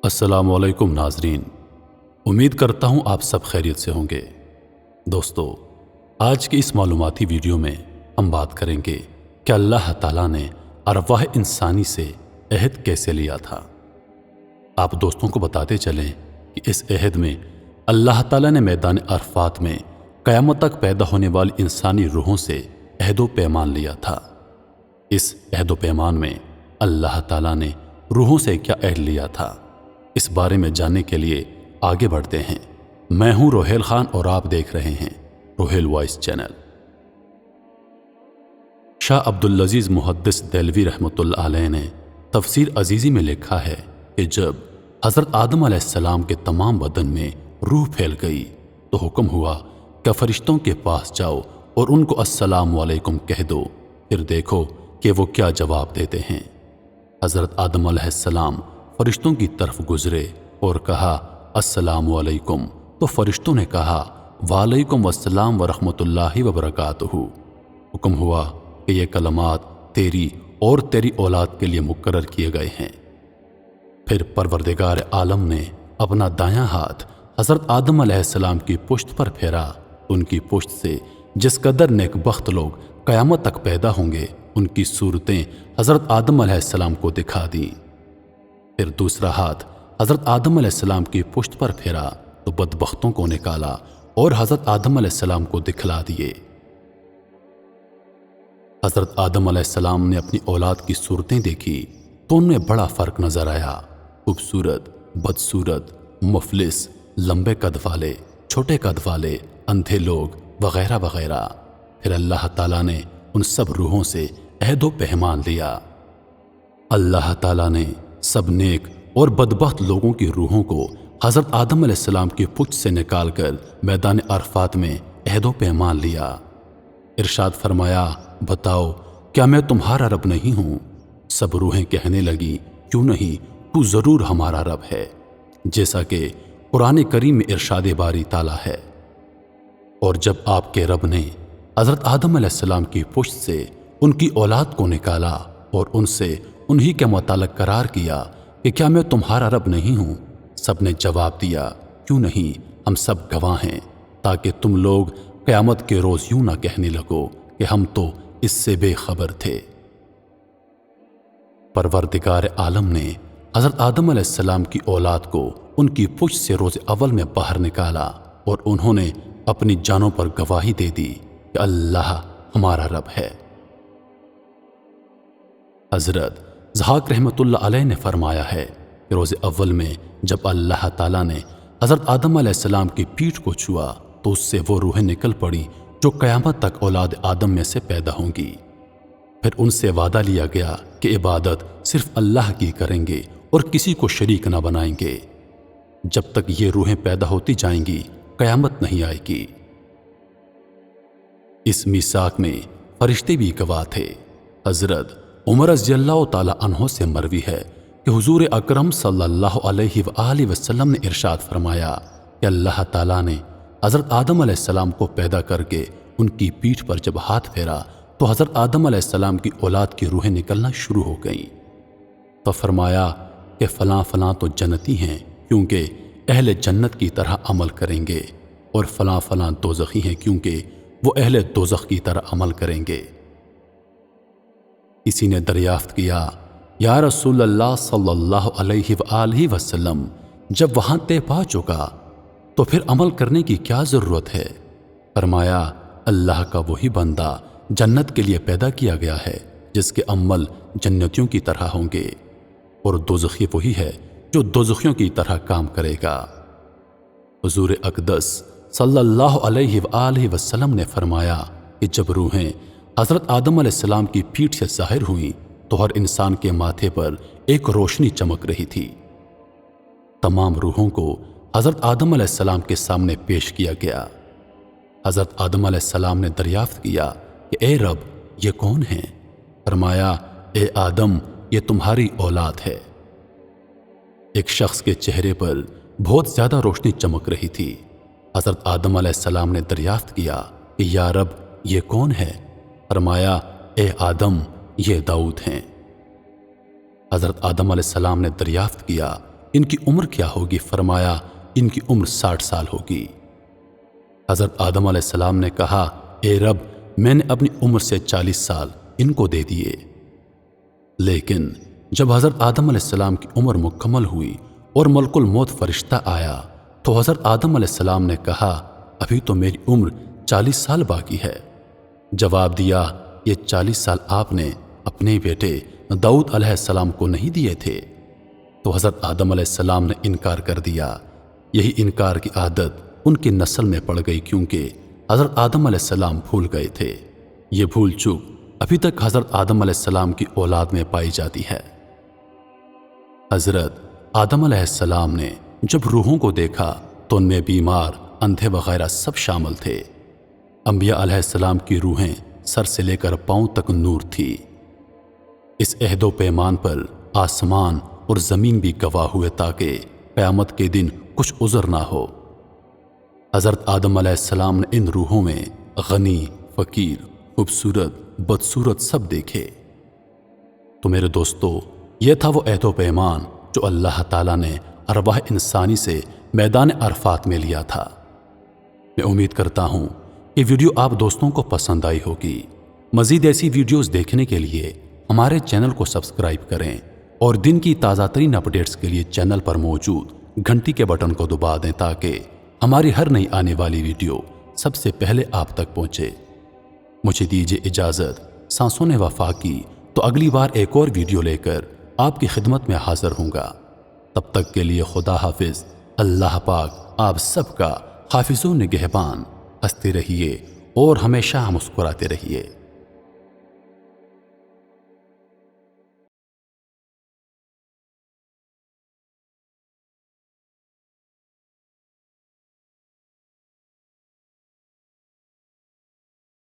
अस्सलाम वालेकुम नाजरीन। उम्मीद करता हूँ आप सब खैरियत से होंगे। दोस्तों, आज की इस मालूमाती वीडियो में हम बात करेंगे कि अल्लाह ताला ने अरवाह इंसानी से अहद कैसे लिया था। आप दोस्तों को बताते चलें कि इस अहद में अल्लाह ताला ने मैदान अरफात में क़यामत तक पैदा होने वाली इंसानी रूहों से अहदो पैमान लिया था। इस अहदो पैमान में अल्लाह ताला ने रूहों से क्या अहद लिया था, इस बारे में जानने के लिए आगे बढ़ते हैं। मैं हूं रोहेल खान और आप देख रहे हैं रोहेल वॉइस चैनल। शाह अब्दुल अजीज मुहद्दिस देलवी रहमतुल्लाह अलैह ने तफसीर अजीज़ी में लिखा है कि जब हज़रत आदम अलैहिस्सलाम के तमाम बदन में रूह फैल गई तो हुक्म हुआ कि फरिश्तों के पास जाओ और उनको अस्सलाम वालेकुम कह दो, फिर देखो कि वो क्या जवाब देते हैं। हज़रत आदम अलैहिस्सलाम फरिश्तों की तरफ गुजरे और कहा अस्सलाम वालेकुम, तो फरिश्तों ने कहा वालेकुम अस्सलाम व रहमतुल्लाहि व बरकातुहू। हुक्म हुआ कि ये कलमात तेरी और तेरी औलाद के लिए मुकर्रर किए गए हैं। फिर परवरदिगार आलम ने अपना दायां हाथ हज़रत आदम अलैहिस्सलाम की पुश्त पर फेरा। उनकी पुश्त से जिस कदर नेकबख्त लोग क़यामत तक पैदा होंगे उनकी सूरतें हज़रत आदम अलैहिस्सलाम को दिखा दी। फिर दूसरा हाथ हज़रत आदम अलैहिस्सलाम की पुश्त पर फेरा तो बदबख्तों को निकाला और हज़रत आदम अलैहिस्सलाम को दिखला दिए। हज़रत आदम अलैहिस्सलाम ने अपनी औलाद की सूरतें देखी तो उनमें बड़ा फ़र्क नज़र आया। खूबसूरत, बदसूरत, मुफलिस, लंबे कद वाले, छोटे कद वाले, अंधे लोग वगैरह वगैरह। फिर अल्लाह ताला ने उन सब रूहों से अहदो पैमान लिया। अल्लाह ताला ने सब नेक और बदबख्त लोगों की रूहों को हज़रत आदम अलैहिस्सलाम की पुश्त से निकालकर मैदान अरफात में अहदो पैमान लिया। इरशाद फरमाया, बताओ क्या मैं तुम्हारा रब नहीं हूँ? सब रूहें कहने लगी, क्यों नहीं, तू ज़रूर हमारा रब है, जैसा कि कुरान करीम में इरशाद बारी ताला है। और जब आपके रब ने हज़रत आदम अलैहिस्सलाम की पुश्त से उनकी औलाद को निकाला और उनसे उन्हीं के मुताल्लिक़ करार किया कि क्या मैं तुम्हारा रब नहीं हूँ? सब ने जवाब दिया, क्यों नहीं, हम सब गवाह हैं, ताकि तुम लोग क़यामत के रोज़ यूं ना कहने लगो कि हम तो इससे बेखबर थे। परवरदिगार आलम ने हज़रत आदम अलैहिस्सलाम की औलाद को उनकी पुश्त से रोज़ अव्वल में बाहर निकाला और उन्होंने अपनी जानों पर गवाही दे दी कि अल्लाह हमारा रब है। हज़रत ज़हाक रहमतुल्लाह अलैह ने फरमाया है कि रोज़े अव्वल में जब अल्लाह ताला ने हज़रत आदम अलैहिस्सलाम की पीठ को छुआ तो उससे वो रूहें निकल पड़ी जो क़यामत तक औलाद आदम में से पैदा होंगी। फिर उनसे वादा लिया गया कि इबादत सिर्फ अल्लाह की करेंगे और किसी को शरीक न बनाएंगे। जब तक ये रूहें पैदा होती जाएंगी क़यामत नहीं आएगी। इस मीसाक में फरिश्ते भी गवाह थे। हज़रत उमर रज़ियल्लाहु ताला अन्हो से मरवी है कि हुज़ूर अकरम सल्लल्लाहु अलैहि वआलिहि वसल्लम ने इरशाद फरमाया कि अल्लाह ताला ने हज़रत आदम अलैहिस्सलाम को पैदा करके उनकी पीठ पर जब हाथ फेरा तो हज़रत आदम अलैहिस्सलाम की औलाद की रूहें निकलना शुरू हो गईं। तो फरमाया कि फ़लाँ फ़लाँ तो जन्नती हैं क्योंकि अहले जन्नत की तरह अमल करेंगे, और फ़लाँ फ़लाँ दोज़खी हैं क्योंकि वो अहले दोज़ख की तरह अमल करेंगे। किसी ने दरियाफ्त किया, या रसूल अल्लाह सल्लल्लाहु अलैहि वआलिहि वसल्लम, जब वहाँ तय पा चुका तो फिर अमल करने की क्या ज़रूरत है? फरमाया, अल्लाह का वही बंदा जन्नत के लिए पैदा किया गया है जिसके अमल जन्नतियों की तरह होंगे, और दोज़खी वही है जो दोज़खियों की तरह काम करेगा। हुज़ूर अक़दस सल्लल्लाहु अलैहि वआलिहि वसल्लम ने फरमाया कि जब रूहें हज़रत आदम अलैहिस्सलाम की पीठ से ज़ाहिर हुईं तो हर इंसान के माथे पर एक रोशनी चमक रही थी। तमाम रूहों को हज़रत आदम अलैहिस्सलाम के सामने पेश किया गया। हज़रत आदम अलैहिस्सलाम ने दरियाफ्त किया कि ए रब, ये कौन है? फरमाया, ए आदम, ये तुम्हारी औलाद है। एक शख्स के चेहरे पर बहुत ज़्यादा रोशनी चमक रही थी। हज़रत आदम अलैहिस्सलाम ने दरियाफ्त किया कि या रब, ये कौन है? फरमाया, ए आदम, ये दाऊद हैं। हज़रत आदम अलैहिस्सलाम ने दरियाफ्त किया ان کی عمر کیا ہوگی؟ فرمایا ان کی عمر 60 سال ہوگی۔ حضرت آدم علیہ السلام نے کہا اے رب، میں نے اپنی عمر سے 40 سال ان کو دے دیے۔ لیکن جب حضرت آدم علیہ السلام کی عمر مکمل ہوئی اور ملک الموت فرشتہ آیا تو حضرت آدم علیہ السلام نے کہا ابھی تو میری عمر 40 سال باقی ہے۔ جواب دیا یہ 40 سال آپ نے اپنے بیٹے داؤد علیہ السلام کو نہیں دیے تھے؟ تو حضرت آدم علیہ السلام نے انکار کر دیا۔ یہی انکار کی عادت ان کی نسل میں پڑ گئی، کیونکہ حضرت آدم علیہ السلام بھول گئے تھے۔ یہ بھول چوک ابھی تک حضرت آدم علیہ السلام کی اولاد میں پائی جاتی ہے۔ حضرت آدم علیہ السلام نے جب روحوں کو دیکھا تو ان میں بیمار، اندھے وغیرہ سب شامل تھے۔ انبیاء علیہ السلام کی روحیں سر سے لے کر پاؤں تک نور تھی۔ اس عہد و پیمان پر آسمان اور زمین بھی گواہ ہوئے تاکہ قیامت کے دن کچھ عذر نہ ہو۔ حضرت آدم علیہ السلام نے ان روحوں میں غنی، فقیر، خوبصورت، بدصورت سب دیکھے۔ تو میرے دوستو، یہ تھا وہ عہد و پیمان جو اللہ تعالیٰ نے ارواح انسانی سے میدان عرفات میں لیا تھا۔ میں امید کرتا ہوں کہ ویڈیو آپ دوستوں کو پسند آئی ہوگی۔ مزید ایسی ویڈیوز دیکھنے کے لیے ہمارے چینل کو سبسکرائب کریں اور دن کی تازہ ترین اپڈیٹس کے لیے چینل پر موجود گھنٹی کے بٹن کو دبا دیں تاکہ ہماری ہر نئی آنے والی ویڈیو سب سے پہلے آپ تک پہنچے۔ مجھے دیجیے اجازت۔ سانسوں نے وفا کی تو اگلی بار ایک اور ویڈیو لے کر آپ کی خدمت میں حاضر ہوں گا۔ تب تک کے لیے خدا حافظ۔ اللہ پاک آپ سب کا حافظ و نگہبان۔ ہنستے رہیے اور ہمیشہ مسکراتے رہیے۔